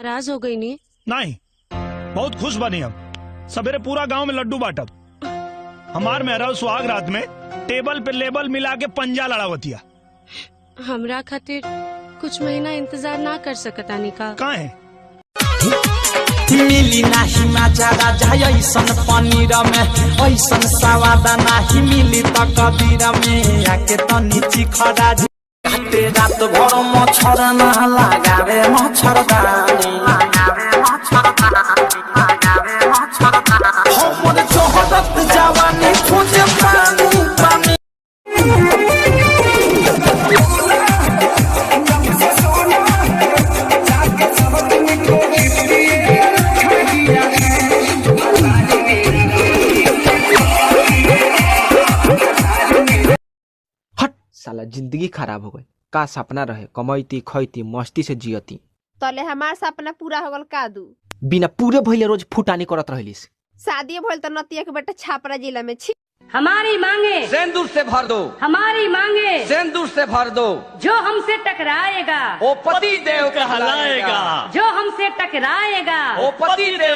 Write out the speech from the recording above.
नाराज हो गई नहीं? नहीं, बहुत खुश बनी हम। सवेरे पूरा गांव में लड्डू बांटब। हमार मेहरारू सुहाग रात में टेबल पे लेबल मिला के पंजा लड़ावतिया। हमरा खातिर कुछ महीना इंतजार ना कर सकता निका? कहाँ है? मिली नाही मजा राजा ऐसन पनीर में, ऐसन स्वाद नाही मिली त कबीर में। आके तनी चिखरा काटे रात भर मच्छर ना लगावे मच्छरदानी, हमर जोहरत जवानी खोजे पानी पानी। साला जिंदगी खराब हो गई। का सपना रहे, कमैती खैती मस्ती से जियती। तले हमार सपना पूरा हो गल कादू। बिना पूरे भइले रोज फुटानी करत रहलिस। शादी भइल त नतिया के बेटा छापरा जिला में छी। हमारी मांगे सिंदूर से भर दो, हमारी मांगे सिंदूर से भर दो। जो हमसे टकराएगा वो पति देव कहलाएगा, जो हमसे टकराएगा वो पति देव